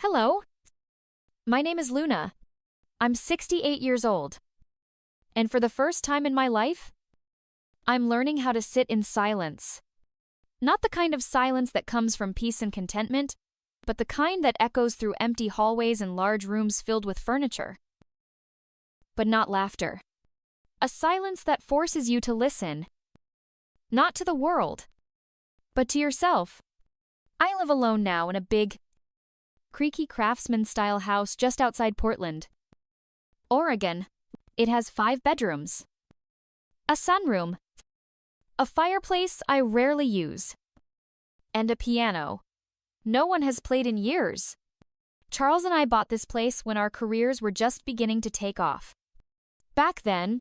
Hello, my name is Luna. I'm 68 years old. And for the first time in my life, I'm learning how to sit in silence. Not the kind of silence that comes from peace and contentment, but the kind that echoes through empty hallways and large rooms filled with furniture. But not laughter. A silence that forces you to listen. Not to the world, but to yourself. I live alone now in a big, creaky craftsman-style house just outside Portland, Oregon. It has 5 bedrooms, a sunroom, a fireplace I rarely use, and a piano no one has played in years. Charles and I bought this place when our careers were just beginning to take off. Back then,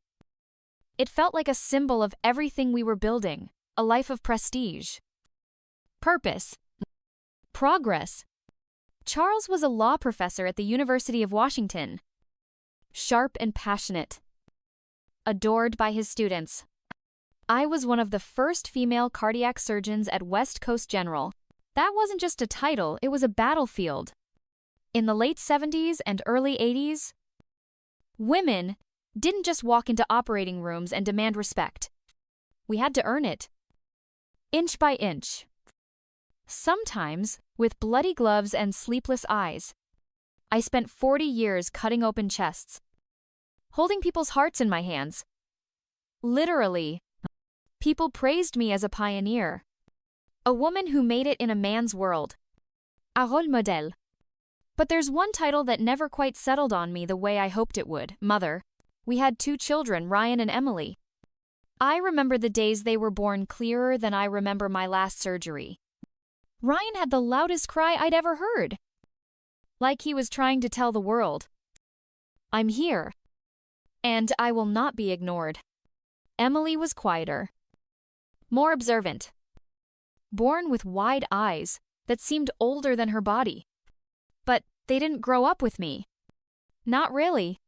it felt like a symbol of everything we were building, a life of prestige, purpose, progress. Charles was a law professor at the University of Washington. Sharp and passionate. Adored by his students. I was one of the first female cardiac surgeons at West Coast General. That wasn't just a title, it was a battlefield. In the late 70s and early 80s, women didn't just walk into operating rooms and demand respect. We had to earn it. Inch by inch. Sometimes, with bloody gloves and sleepless eyes. I spent 40 years cutting open chests, holding people's hearts in my hands. Literally, people praised me as a pioneer, a woman who made it in a man's world, a rôle modèle. But there's one title that never quite settled on me the way I hoped it would, mother. We had 2 children, Ryan and Emily. I remember the days they were born clearer than I remember my last surgery. Ryan had the loudest cry I'd ever heard. Like he was trying to tell the world, I'm here, and I will not be ignored. Emily was quieter, more observant, born with wide eyes that seemed older than her body. But they didn't grow up with me. Not really.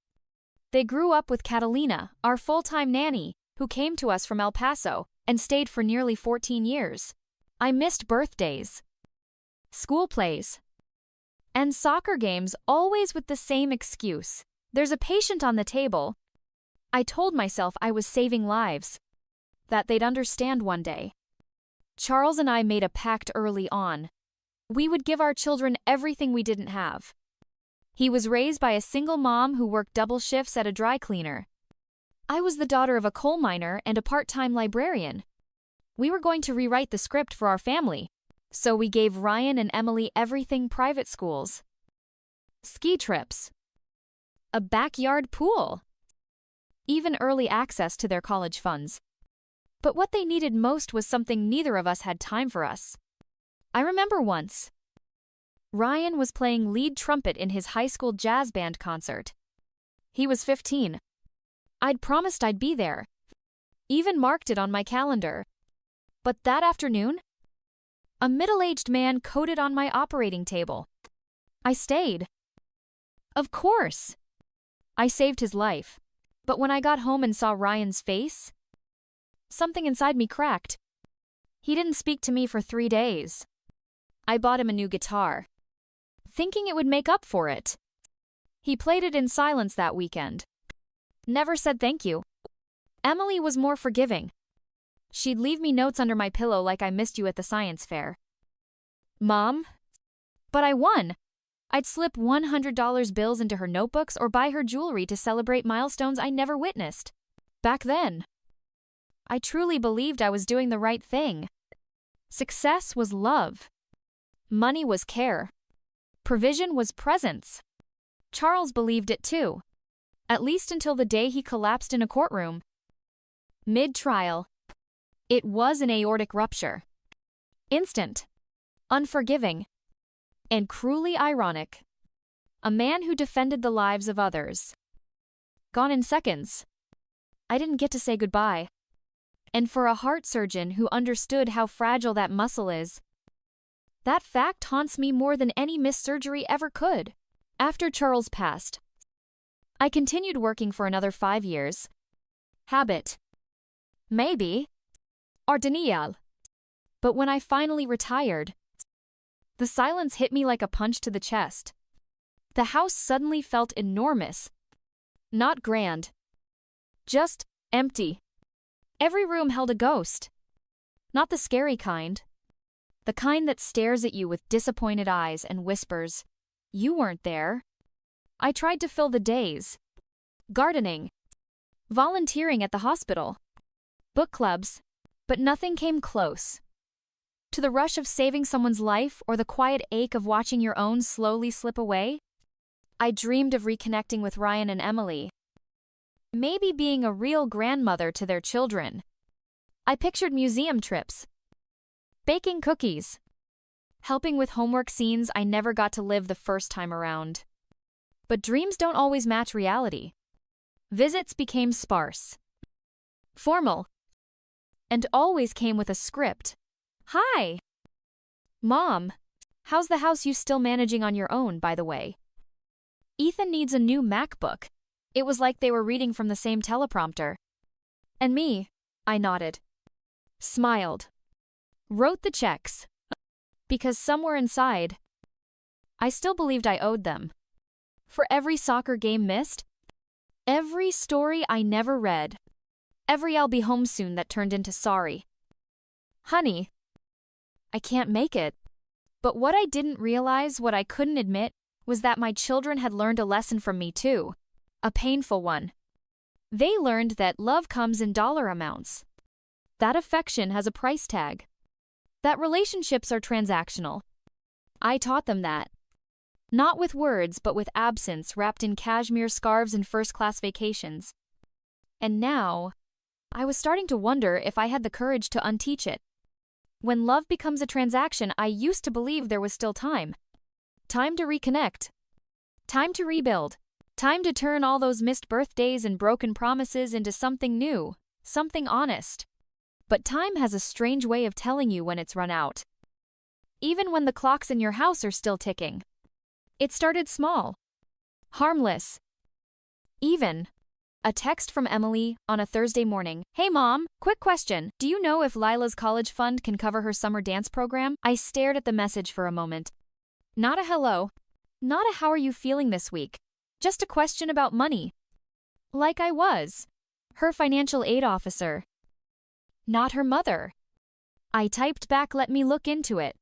They grew up with Catalina, our full-time nanny, who came to us from El Paso and stayed for nearly 14 years. I missed birthdays, school plays, and soccer games, always with the same excuse. There's a patient on the table. I told myself I was saving lives, that they'd understand one day. Charles and I made a pact early on. We would give our children everything we didn't have. He was raised by a single mom who worked double shifts at a dry cleaner. I was the daughter of a coal miner and a part-time librarian. We were going to rewrite the script for our family, so we gave Ryan and Emily everything: private schools, ski trips, a backyard pool, even early access to their college funds. But what they needed most was something neither of us had time for us. I remember once, Ryan was playing lead trumpet in his high school jazz band concert. He was 15. I'd promised I'd be there, even marked it on my calendar. But that afternoon, a middle-aged man coded on my operating table. I stayed. Of course. I saved his life. But when I got home and saw Ryan's face, something inside me cracked. He didn't speak to me for 3 days. I bought him a new guitar, thinking it would make up for it. He played it in silence that weekend. Never said thank you. Emily was more forgiving. She'd leave me notes under my pillow like I missed you at the science fair. Mom? But I won. I'd slip $100 bills into her notebooks or buy her jewelry to celebrate milestones I never witnessed. Back then, I truly believed I was doing the right thing. Success was love. Money was care. Provision was presence. Charles believed it too. At least until the day he collapsed in a courtroom. Mid-trial. It was an aortic rupture. Instant, unforgiving, and cruelly ironic. A man who defended the lives of others. Gone in seconds. I didn't get to say goodbye. And for a heart surgeon who understood how fragile that muscle is, that fact haunts me more than any missed surgery ever could. After Charles passed, I continued working for another 5 years. Habit. Maybe. Or denial. But when I finally retired, the silence hit me like a punch to the chest. The house suddenly felt enormous. Not grand. Just empty. Every room held a ghost. Not the scary kind. The kind that stares at you with disappointed eyes and whispers, "You weren't there." I tried to fill the days. Gardening. Volunteering at the hospital. Book clubs. But nothing came close to the rush of saving someone's life or the quiet ache of watching your own slowly slip away. I dreamed of reconnecting with Ryan and Emily. Maybe being a real grandmother to their children. I pictured museum trips. Baking cookies. Helping with homework scenes I never got to live the first time around. But dreams don't always match reality. Visits became sparse. Formal. And always came with a script. "Hi. Mom. How's the house you still managing on your own, by the way? Ethan needs a new MacBook." It was like they were reading from the same teleprompter. "And me?" I nodded. Smiled. Wrote the checks. Because somewhere inside, I still believed I owed them. For every soccer game missed, every story I never read, every "I'll be home soon" that turned into "sorry. Honey, I can't make it." But what I didn't realize, what I couldn't admit, was that my children had learned a lesson from me too. A painful one. They learned that love comes in dollar amounts. That affection has a price tag. That relationships are transactional. I taught them that. Not with words, but with absence wrapped in cashmere scarves and first-class vacations. And now, I was starting to wonder if I had the courage to unteach it. When love becomes a transaction, I used to believe there was still time. Time to reconnect. Time to rebuild. Time to turn all those missed birthdays and broken promises into something new, something honest. But time has a strange way of telling you when it's run out. Even when the clocks in your house are still ticking. It started small. Harmless. Even a text from Emily on a Thursday morning. "Hey Mom, quick question. Do you know if Lila's college fund can cover her summer dance program?" I stared at the message for a moment. Not a hello. Not a "how are you feeling this week?" Just a question about money. Like I was her financial aid officer. Not her mother. I typed back, "Let me look into it."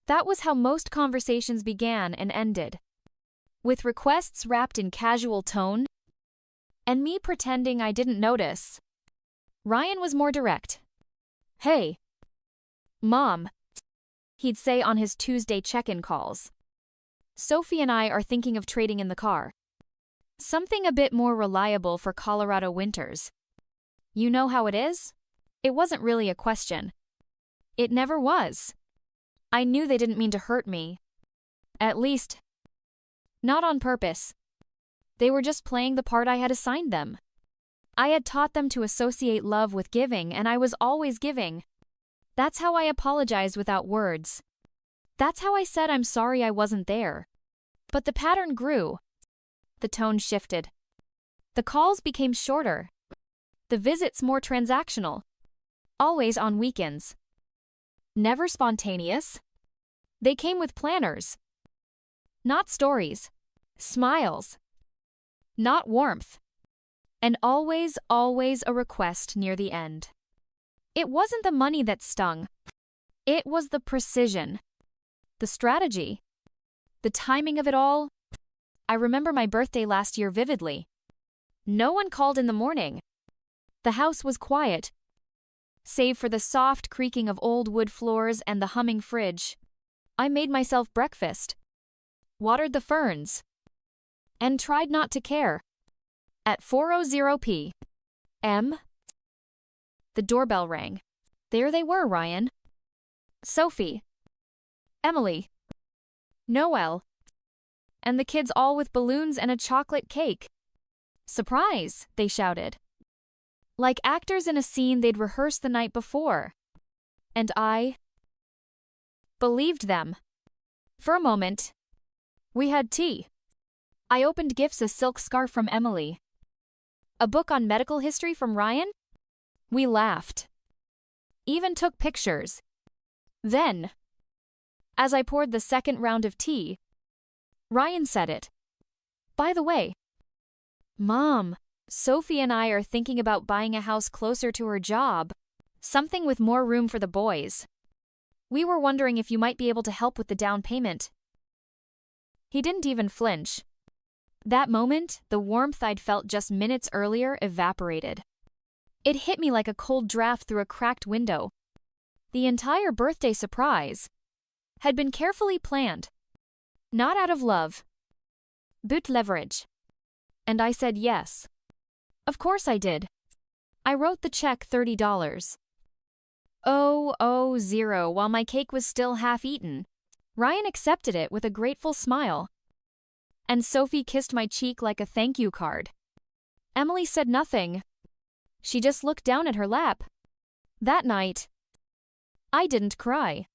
That was how most conversations began and ended. With requests wrapped in casual tone, and me pretending I didn't notice. Ryan was more direct. "Hey, Mom," he'd say on his Tuesday check-in calls. "Sophie and I are thinking of trading in the car. Something a bit more reliable for Colorado winters. You know how it is?" It wasn't really a question. It never was. I knew they didn't mean to hurt me. At least, not on purpose. They were just playing the part I had assigned them. I had taught them to associate love with giving, and I was always giving. That's how I apologized without words. That's how I said I'm sorry I wasn't there. But the pattern grew. The tone shifted. The calls became shorter. The visits more transactional. Always on weekends. Never spontaneous. They came with planners. Not stories. Smiles. Not warmth. And always, always a request near the end. It wasn't the money that stung. It was the precision. The strategy. The timing of it all. I remember my birthday last year vividly. No one called in the morning. The house was quiet, save for the soft creaking of old wood floors and the humming fridge. I made myself breakfast, watered the ferns, and tried not to care. At 4:00 p.m., the doorbell rang. There they were, Ryan, Sophie, Emily, Noel, and the kids, all with balloons and a chocolate cake. "Surprise!" they shouted. Like actors in a scene they'd rehearsed the night before. And I believed them. For a moment, we had tea. I opened gifts: a silk scarf from Emily, a book on medical history from Ryan. We laughed. Even took pictures. Then, as I poured the second round of tea, Ryan said it. By the way, Mom, Sophie and I are thinking about buying a house closer to her job, something with more room for the boys. We were wondering if you might be able to help with the down payment. He didn't even flinch. That moment, the warmth I'd felt just minutes earlier evaporated. It hit me like a cold draft through a cracked window. The entire birthday surprise had been carefully planned, not out of love, but leverage. And I said yes. Of course I did. I wrote the check $30. While my cake was still half eaten. Ryan accepted it with a grateful smile. And Sophie kissed my cheek like a thank you card. Emily said nothing. She just looked down at her lap. That night, I didn't cry.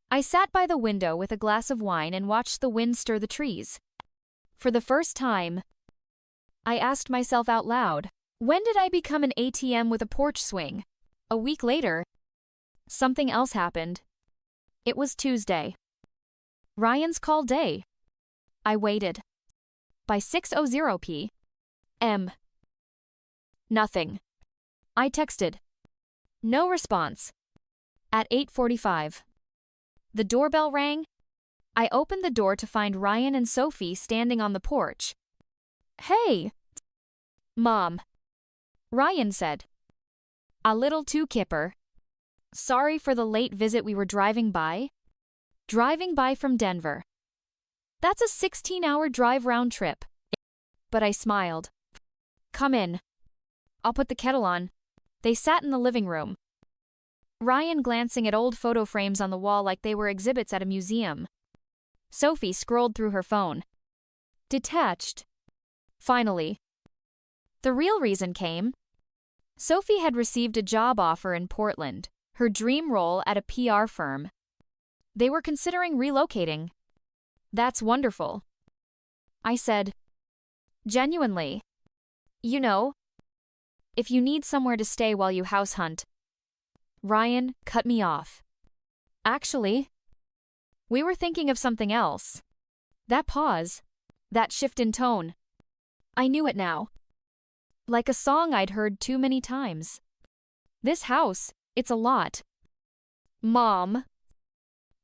I sat by the window with a glass of wine and watched the wind stir the trees. For the first time, I asked myself out loud, when did I become an ATM with a porch swing? A week later, something else happened. It was Tuesday. Ryan's call day. I waited. By 6:00 p.m. Nothing. I texted. No response. At 8:45. The doorbell rang. I opened the door to find Ryan and Sophie standing on the porch. Hey! Mom. Ryan said. A little too kipper. Sorry for the late visit, we were driving by. Driving by from Denver. That's a 16-hour drive round trip. But I smiled. Come in. I'll put the kettle on. They sat in the living room. Ryan glancing at old photo frames on the wall like they were exhibits at a museum. Sophie scrolled through her phone. Detached. Finally. The real reason came. Sophie had received a job offer in Portland, her dream role at a PR firm. They were considering relocating. That's wonderful. I said, genuinely. You know, if you need somewhere to stay while you house hunt. Ryan cut me off. Actually, we were thinking of something else. That pause, that shift in tone. I knew it now. Like a song I'd heard too many times. This house, it's a lot. Mom.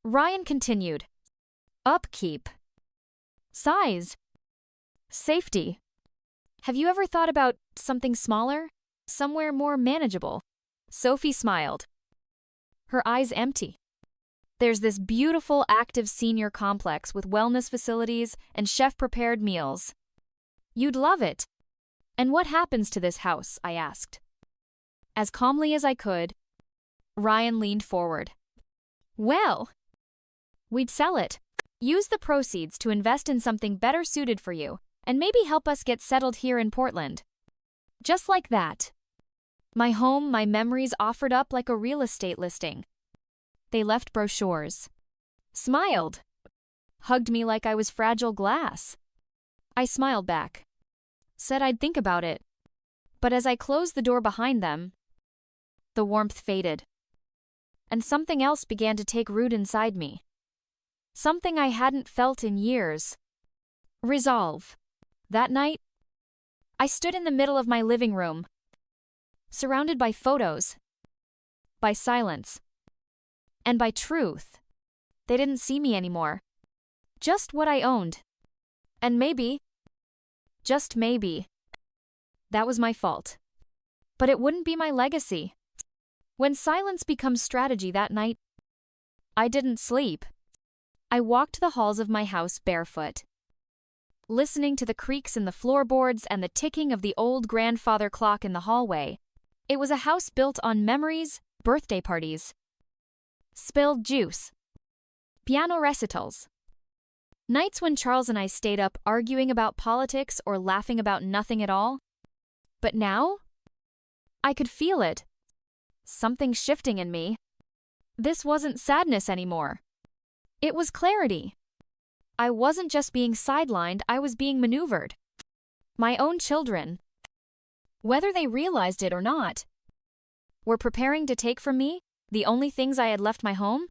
Ryan continued. Upkeep. Size. Safety. Have you ever thought about something smaller? Somewhere more manageable? Sophie smiled. Her eyes empty. There's this beautiful active senior complex with wellness facilities and chef-prepared meals. You'd love it. And what happens to this house? I asked. As calmly as I could, Ryan leaned forward. Well, we'd sell it. Use the proceeds to invest in something better suited for you, and maybe help us get settled here in Portland. Just like that. My home, my memories offered up like a real estate listing. They left brochures. Smiled. Hugged me like I was fragile glass. I smiled back. Said I'd think about it. But as I closed the door behind them, the warmth faded. And something else began to take root inside me. Something I hadn't felt in years. Resolve. That night, I stood in the middle of my living room, surrounded by photos, by silence, and by truth. They didn't see me anymore. Just what I owned. And maybe, just maybe, that was my fault. But it wouldn't be my legacy. When silence becomes strategy that night, I didn't sleep. I walked the halls of my house barefoot, listening to the creaks in the floorboards and the ticking of the old grandfather clock in the hallway. It was a house built on memories, birthday parties, spilled juice, piano recitals, nights when Charles and I stayed up arguing about politics or laughing about nothing at all. But now, I could feel it. Something shifting in me. This wasn't sadness anymore. It was clarity. I wasn't just being sidelined, I was being maneuvered. My own children, whether they realized it or not, were preparing to take from me the only things I had left my home?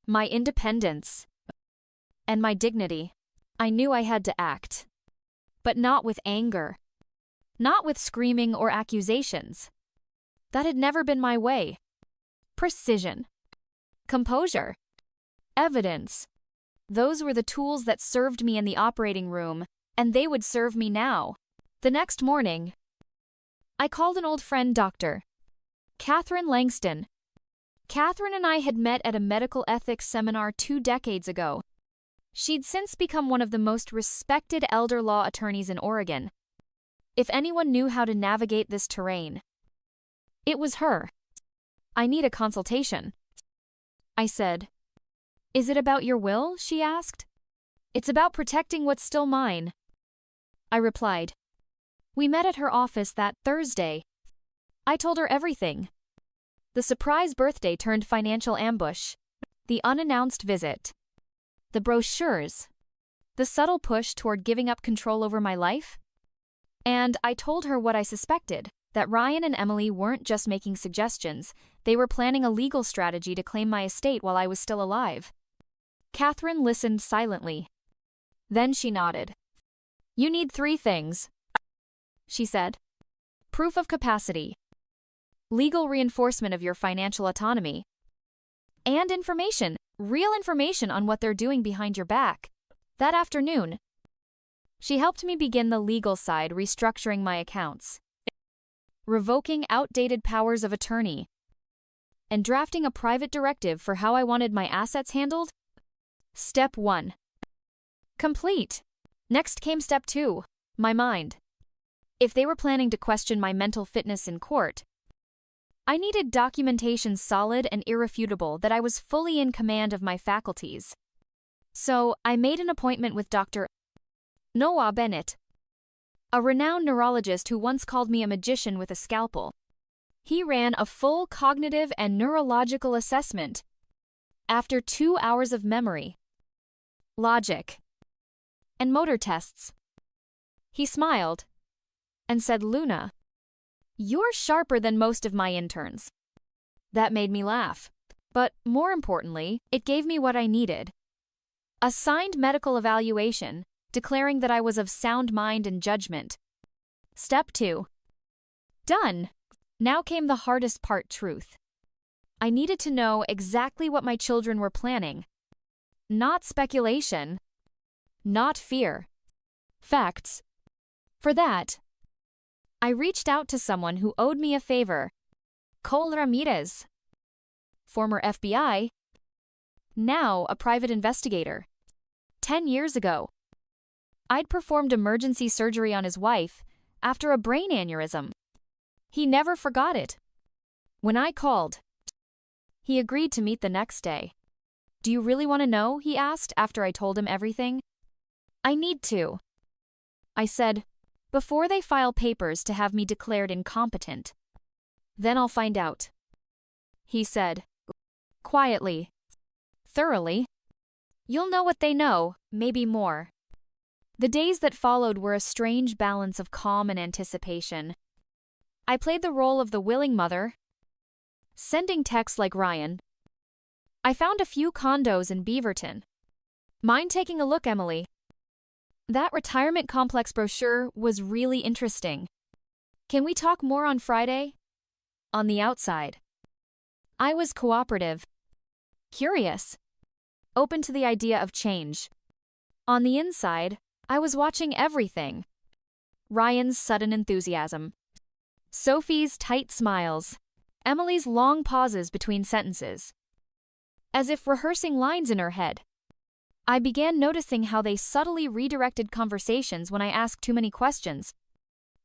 My independence. And my dignity. I knew I had to act. but not with anger. Not with screaming or accusations. That had never been my way. Precision. Composure. Evidence. Those were the tools that served me in the operating room, and they would serve me now. The next morning, I called an old friend, Dr. Catherine Langston. Catherine and I had met at a medical ethics seminar 2 decades ago. She'd since become one of the most respected elder law attorneys in Oregon. If anyone knew how to navigate this terrain, it was her. I need a consultation, I said. Is it about your will? She asked. It's about protecting what's still mine, I replied. We met at her office that Thursday. I told her everything. The surprise birthday turned financial ambush, the unannounced visit, the brochures, the subtle push toward giving up control over my life. And I told her what I suspected, that Ryan and Emily weren't just making suggestions, they were planning a legal strategy to claim my estate while I was still alive. Catherine listened silently. Then she nodded. You need 3 things, she said. Proof of capacity, legal reinforcement of your financial autonomy, and information, real information on what they're doing behind your back. That afternoon, she helped me begin the legal side, restructuring my accounts, revoking outdated powers of attorney, and drafting a private directive for how I wanted my assets handled. Step 1. Complete. Next came step 2, my mind. If they were planning to question my mental fitness in court, I needed documentation solid and irrefutable that I was fully in command of my faculties. So I made an appointment with Dr. Noah Bennett, a renowned neurologist who once called me a magician with a scalpel. He ran a full cognitive and neurological assessment. After 2 hours of memory, logic, and motor tests, he smiled and said, Luna, you're sharper than most of my interns. That made me laugh. But more importantly, it gave me what I needed. A signed medical evaluation declaring that I was of sound mind and judgment. Step 2. Done. Now came the hardest part, truth. I needed to know exactly what my children were planning. Not speculation. Not fear. Facts. For that, I reached out to someone who owed me a favor. Cole Ramirez, former FBI, now a private investigator. 10 years ago, I'd performed emergency surgery on his wife after a brain aneurysm. He never forgot it. When I called, he agreed to meet the next day. Do you really want to know? He asked after I told him everything. I need to, I said, before they file papers to have me declared incompetent. Then I'll find out, he said, quietly, thoroughly. You'll know what they know, maybe more. The days that followed were a strange balance of calm and anticipation. I played the role of the willing mother, sending texts like Ryan. I found a few condos in Beaverton. Mind taking a look, Emily? That retirement complex brochure was really interesting. Can we talk more on Friday? On the outside, I was cooperative, curious, open to the idea of change. On the inside, I was watching everything. Ryan's sudden enthusiasm, Sophie's tight smiles, Emily's long pauses between sentences, as if rehearsing lines in her head. I began noticing how they subtly redirected conversations when I asked too many questions,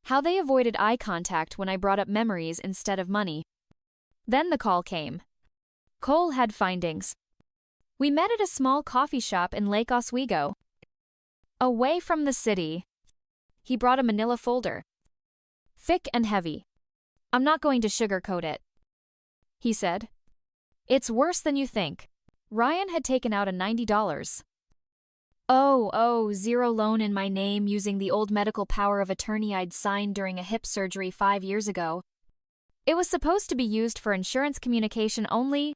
how they avoided eye contact when I brought up memories instead of money. Then the call came. Cole had findings. We met at a small coffee shop in Lake Oswego. Away from the city. He brought a manila folder. Thick and heavy. I'm not going to sugarcoat it, he said. It's worse than you think. Ryan had taken out a $90. Zero loan in my name using the old medical power of attorney I'd signed during a hip surgery 5 years ago. It was supposed to be used for insurance communication only.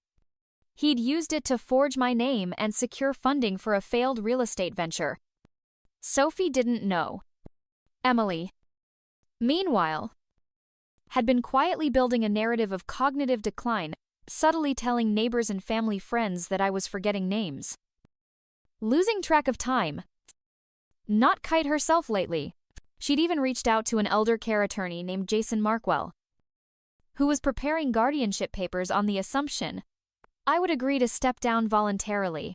He'd used it to forge my name and secure funding for a failed real estate venture. Sophie didn't know. Emily, meanwhile, had been quietly building a narrative of cognitive decline, subtly telling neighbors and family friends that I was forgetting names. Losing track of time. Not kite herself lately. She'd even reached out to an elder care attorney named Jason Markwell, who was preparing guardianship papers on the assumption I would agree to step down voluntarily.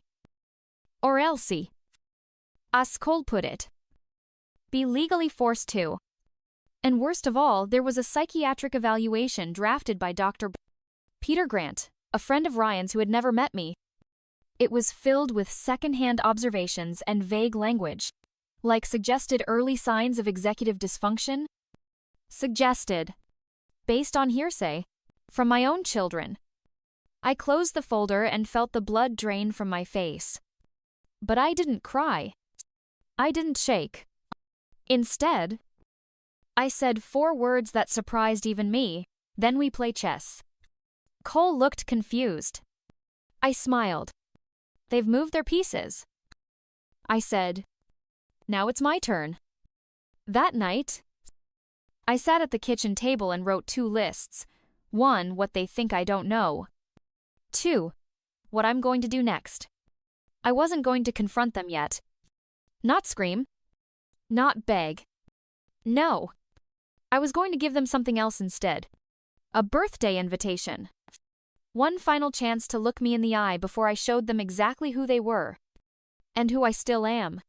Or else, as Cole put it, be legally forced to. And worst of all, there was a psychiatric evaluation drafted by Dr. Peter Grant, a friend of Ryan's who had never met me. It was filled with second-hand observations and vague language, like suggested early signs of executive dysfunction. Suggested, based on hearsay, from my own children. I closed the folder and felt the blood drain from my face. But I didn't cry. I didn't shake. Instead, I said 4 words that surprised even me, then we play chess. Cole looked confused. I smiled. They've moved their pieces. I said, now it's my turn. That night, I sat at the kitchen table and wrote 2 lists. 1, what they think I don't know. 2, what I'm going to do next. I wasn't going to confront them yet. Not scream. Not beg. No. I was going to give them something else instead. A birthday invitation. One final chance to look me in the eye before I showed them exactly who they were. And who I still am.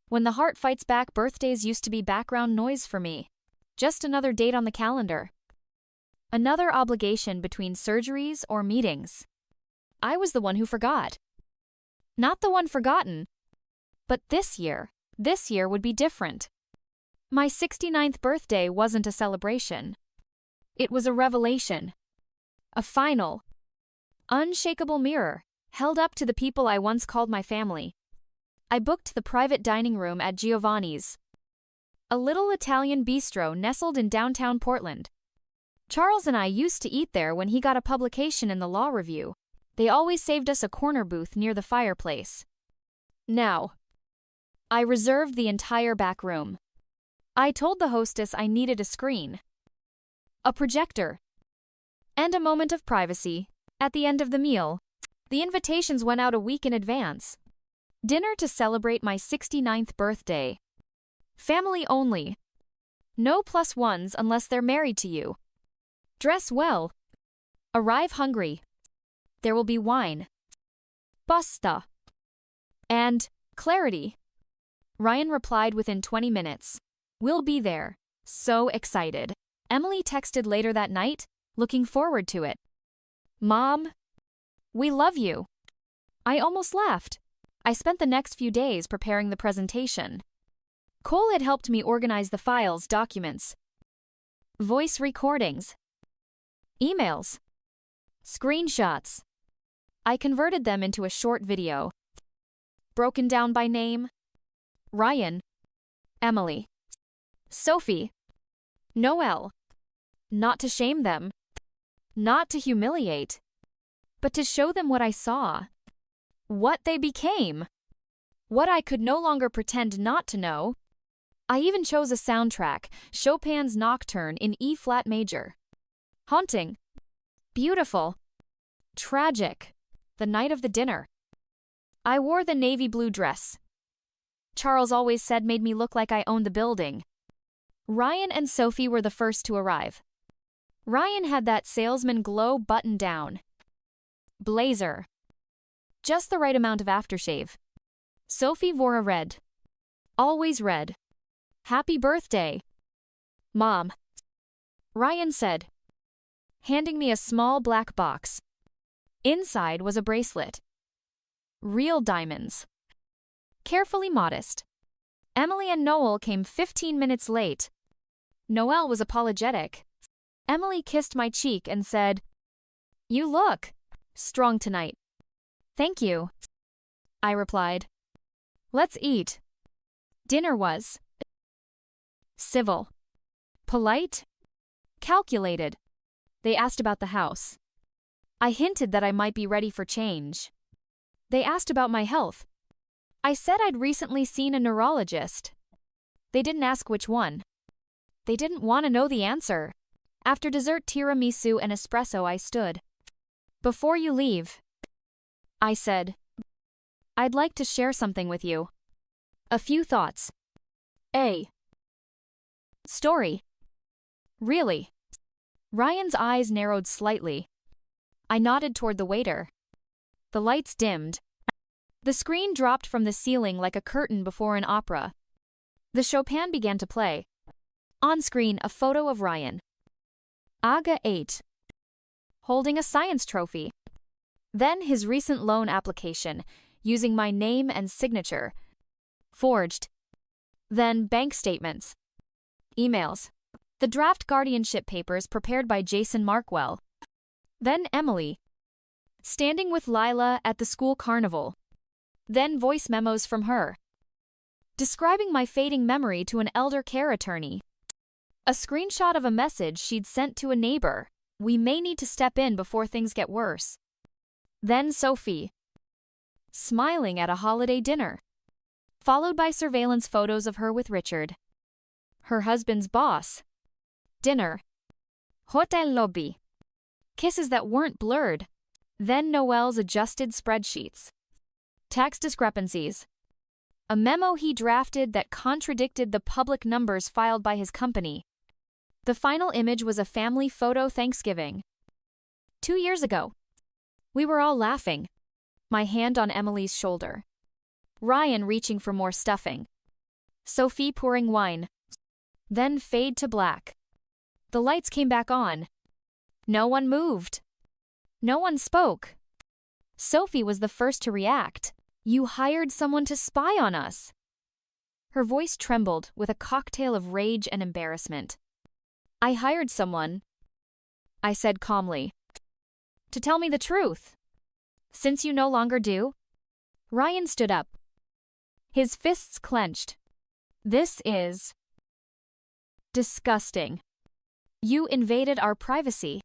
When the heart fights back, birthdays used to be background noise for me. Just another date on the calendar. Another obligation between surgeries or meetings. I was the one who forgot. Not the one forgotten. But this year would be different. My 69th birthday wasn't a celebration. It was a revelation. A final, unshakable mirror, held up to the people I once called my family. I booked the private dining room at Giovanni's, a little Italian bistro nestled in downtown Portland. Charles and I used to eat there when he got a publication in the Law Review. They always saved us a corner booth near the fireplace. Now, I reserved the entire back room. I told the hostess I needed a screen, a projector, and a moment of privacy. At the end of the meal, the invitations went out a week in advance. Dinner to celebrate my 69th birthday. Family only. No +1s unless they're married to you. Dress well. Arrive hungry. There will be wine, pasta, and clarity. Ryan replied within 20 minutes. We'll be there. So excited. Emily texted later that night, looking forward to it. Mom, we love you. I almost laughed. I spent the next few days preparing the presentation. Cole had helped me organize the files, documents, voice recordings, emails, screenshots. I converted them into a short video. Broken down by name. Ryan, Emily, Sophie, Noelle. Not to shame them. Not to humiliate. But to show them what I saw. What they became. What I could no longer pretend not to know. I even chose a soundtrack, Chopin's Nocturne in E-flat major. Haunting. Beautiful. Tragic. The night of the dinner. I wore the navy blue dress. Charles always said made me look like I owned the building. Ryan and Sophie were the first to arrive. Ryan had that salesman glow button down. Blazer. Just the right amount of aftershave. Sophie wore a red. Always red. Happy birthday, Mom. Ryan said, handing me a small black box. Inside was a bracelet. Real diamonds. Carefully modest. Emily and Noel came 15 minutes late. Noelle was apologetic. Emily kissed my cheek and said, "You look strong tonight." "Thank you," I replied. "Let's eat." Dinner was civil, polite, calculated. They asked about the house. I hinted that I might be ready for change. They asked about my health. I said I'd recently seen a neurologist. They didn't ask which one. They didn't want to know the answer. After dessert tiramisu and espresso, I stood. Before you leave, I said, I'd like to share something with you. A few thoughts. A story. Really? Ryan's eyes narrowed slightly. I nodded toward the waiter. The lights dimmed. The screen dropped from the ceiling like a curtain before an opera. The Chopin began to play. On screen, a photo of Ryan. Aga 8. Holding a science trophy. Then his recent loan application, using my name and signature. Forged. Then bank statements. Emails. The draft guardianship papers prepared by Jason Markwell. Then Emily. Standing with Lila at the school carnival. Then voice memos from her. Describing my fading memory to an elder care attorney. A screenshot of a message she'd sent to a neighbor. We may need to step in before things get worse. Then Sophie. Smiling at a holiday dinner. Followed by surveillance photos of her with Richard. Her husband's boss. Dinner. Hotel lobby. Kisses that weren't blurred. Then Noel's adjusted spreadsheets. Tax discrepancies. A memo he drafted that contradicted the public numbers filed by his company. The final image was a family photo Thanksgiving. 2 years ago. We were all laughing. My hand on Emily's shoulder. Ryan reaching for more stuffing. Sophie pouring wine. Then fade to black. The lights came back on. No one moved. No one spoke. Sophie was the first to react. You hired someone to spy on us. Her voice trembled with a cocktail of rage and embarrassment. I hired someone, I said calmly, to tell me the truth. Since you no longer do? Ryan stood up. His fists clenched. This is disgusting. You invaded our privacy.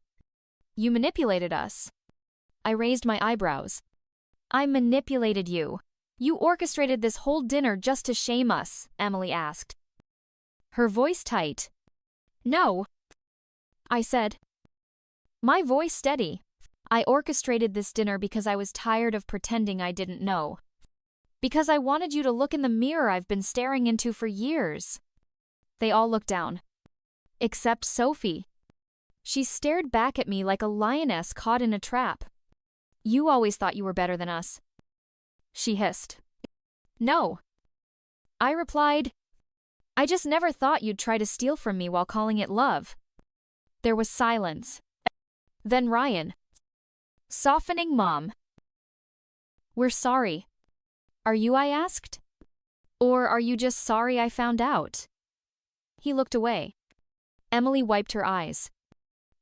You manipulated us. I raised my eyebrows. I manipulated you. You orchestrated this whole dinner just to shame us, Emily asked. Her voice tight. No, I said. My voice steady. I orchestrated this dinner because I was tired of pretending I didn't know. Because I wanted you to look in the mirror I've been staring into for years. They all looked down. Except Sophie. She stared back at me like a lioness caught in a trap. You always thought you were better than us. She hissed. No. I replied, I just never thought you'd try to steal from me while calling it love. There was silence. Then Ryan. Softening Mom. We're sorry. Are you, I asked? Or are you just sorry I found out? He looked away. Emily wiped her eyes.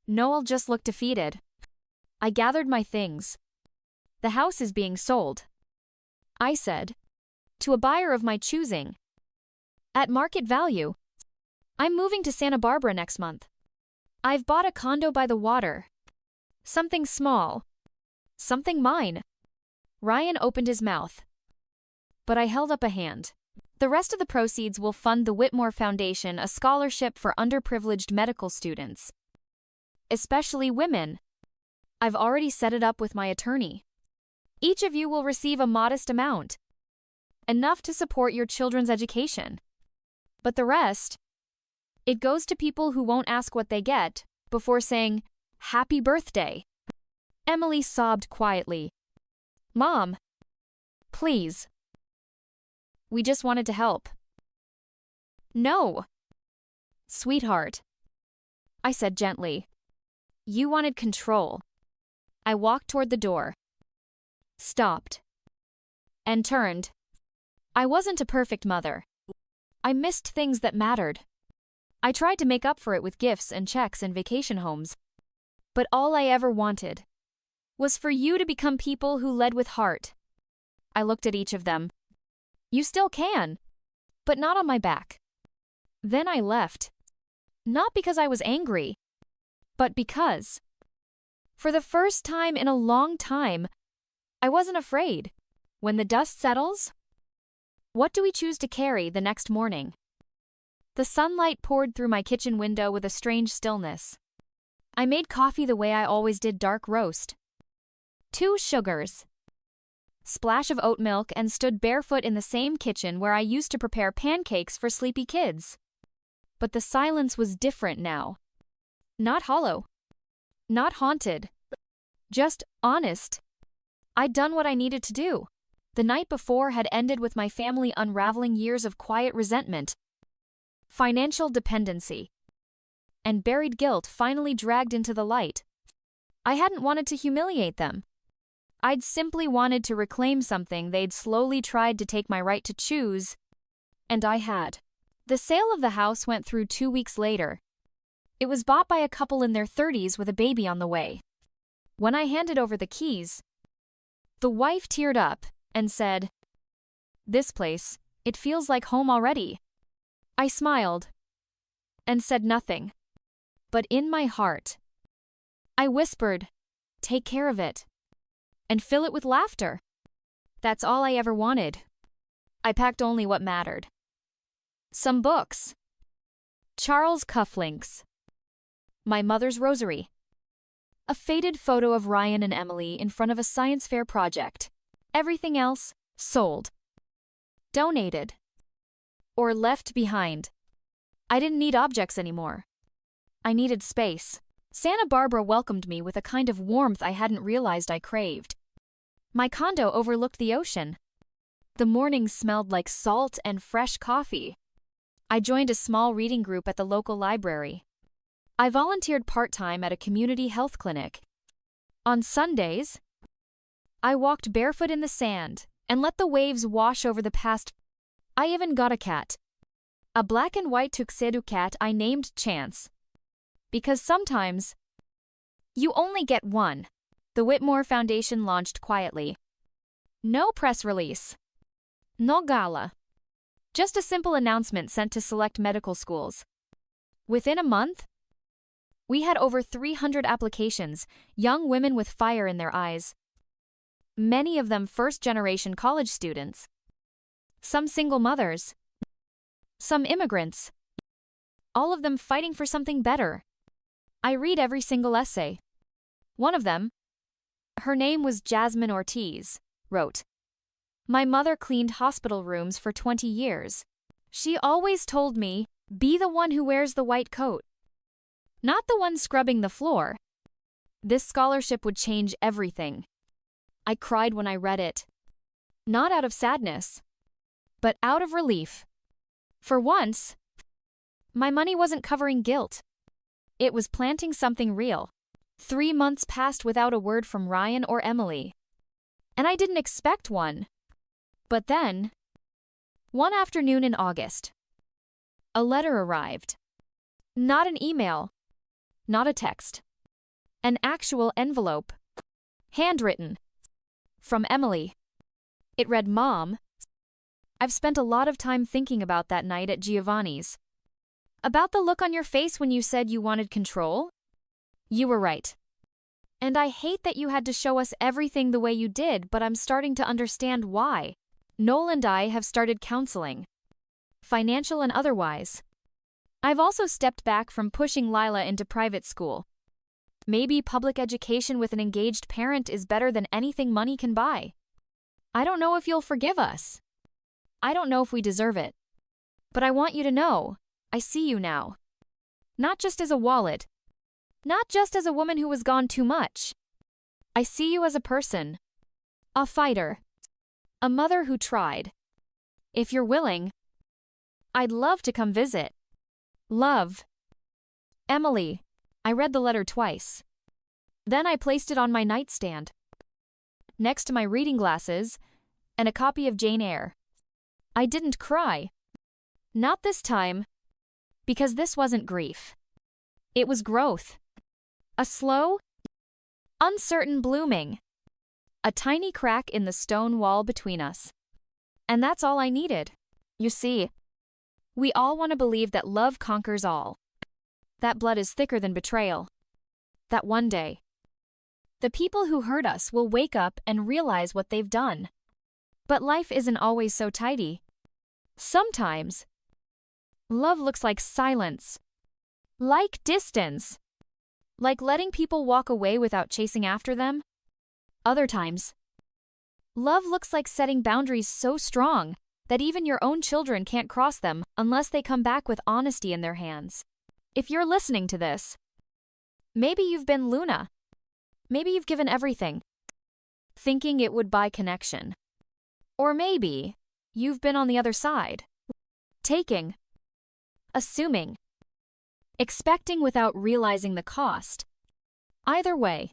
Noel just looked defeated. I gathered my things. The house is being sold. I said. To a buyer of my choosing. At market value. I'm moving to Santa Barbara next month. I've bought a condo by the water. Something small. Something mine. Ryan opened his mouth. But I held up a hand. The rest of the proceeds will fund the Whitmore Foundation, a scholarship for underprivileged medical students. Especially women. I've already set it up with my attorney. Each of you will receive a modest amount. Enough to support your children's education. But the rest, it goes to people who won't ask what they get before saying, Happy birthday. Emily sobbed quietly. Mom. Please. We just wanted to help. No. Sweetheart. I said gently. You wanted control. I walked toward the door. Stopped. And turned. I wasn't a perfect mother. I missed things that mattered. I tried to make up for it with gifts and checks and vacation homes. But all I ever wanted was for you to become people who led with heart. I looked at each of them. You still can, but not on my back. Then I left. Not because I was angry, but because, for the first time in a long time, I wasn't afraid. When the dust settles, what do we choose to carry the next morning? The sunlight poured through my kitchen window with a strange stillness. I made coffee the way I always did, dark roast. 2 sugars. Splash of oat milk, and stood barefoot in the same kitchen where I used to prepare pancakes for sleepy kids. But the silence was different now. Not hollow. Not haunted. Just honest. I'd done what I needed to do. The night before had ended with my family unraveling years of quiet resentment, financial dependency, and buried guilt finally dragged into the light. I hadn't wanted to humiliate them. I'd simply wanted to reclaim something they'd slowly tried to take my right to choose, and I had. The sale of the house went through 2 weeks later. It was bought by a couple in their 30s with a baby on the way. When I handed over the keys, the wife teared up and said, "This place, it feels like home already." I smiled and said nothing. But in my heart, I whispered, "Take care of it. And fill it with laughter." That's all I ever wanted. I packed only what mattered. Some books. Charles cufflinks. My mother's rosary. A faded photo of Ryan and Emily in front of a science fair project. Everything else, sold. Donated. Or left behind. I didn't need objects anymore. I needed space. Santa Barbara welcomed me with a kind of warmth I hadn't realized I craved. My condo overlooked the ocean. The mornings smelled like salt and fresh coffee. I joined a small reading group at the local library. I volunteered part-time at a community health clinic. On Sundays, I walked barefoot in the sand and let the waves wash over the past. I even got a cat. A black and white tuxedo cat I named Chance. Because sometimes, you only get one. The Whitmore Foundation launched quietly. No press release. No gala. Just a simple announcement sent to select medical schools. Within a month, we had over 300 applications, young women with fire in their eyes. Many of them first-generation college students. Some single mothers. Some immigrants. All of them fighting for something better. I read every single essay. One of them, her name was Jasmine Ortiz, wrote, "My mother cleaned hospital rooms for 20 years. She always told me, be the one who wears the white coat, not the one scrubbing the floor. This scholarship would change everything." I cried when I read it. Not out of sadness, but out of relief. For once, my money wasn't covering guilt. It was planting something real. 3 months passed without a word from Ryan or Emily. And I didn't expect one. But then, one afternoon in August, a letter arrived. Not an email. Not a text. An actual envelope. Handwritten. From Emily. It read, "Mom, I've spent a lot of time thinking about that night at Giovanni's. About the look on your face when you said you wanted control. You were right. And I hate that you had to show us everything the way you did, but I'm starting to understand why. Noel and I have started counseling. Financial and otherwise. I've also stepped back from pushing Lila into private school. Maybe public education with an engaged parent is better than anything money can buy. I don't know if you'll forgive us. I don't know if we deserve it. But I want you to know, I see you now. Not just as a wallet. Not just as a woman who has gone too much. I see you as a person. A fighter. A mother who tried. If you're willing, I'd love to come visit. Love. Emily." I read the letter twice. Then I placed it on my nightstand, next to my reading glasses and a copy of Jane Eyre. I didn't cry. Not this time, because this wasn't grief. It was growth. A slow, uncertain blooming. A tiny crack in the stone wall between us. And that's all I needed. You see, we all want to believe that love conquers all. That blood is thicker than betrayal. That one day, the people who hurt us will wake up and realize what they've done. But life isn't always so tidy. Sometimes, Love looks like silence, like distance, like letting people walk away without chasing after them. Other times, love looks like setting boundaries so strong that even your own children can't cross them unless they come back with honesty in their hands. If you're listening to this, maybe you've been Luna. Maybe you've given everything, thinking it would buy connection. Or maybe you've been on the other side, taking, assuming, expecting without realizing the cost. Either way,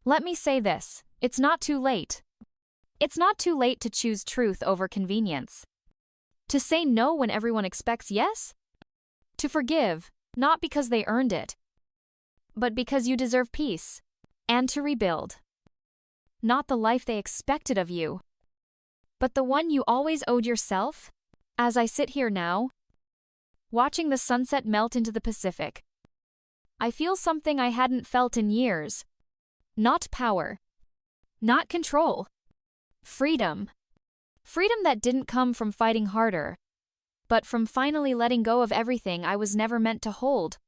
let me say this, it's not too late. It's not too late to choose truth over convenience. To say no when everyone expects yes? To forgive, not because they earned it, but because you deserve peace. And to rebuild. Not the life they expected of you, but the one you always owed yourself. As I sit here now, watching the sunset melt into the Pacific, I feel something I hadn't felt in years. Not power. Not control. Freedom. Freedom that didn't come from fighting harder, but from finally letting go of everything I was never meant to hold.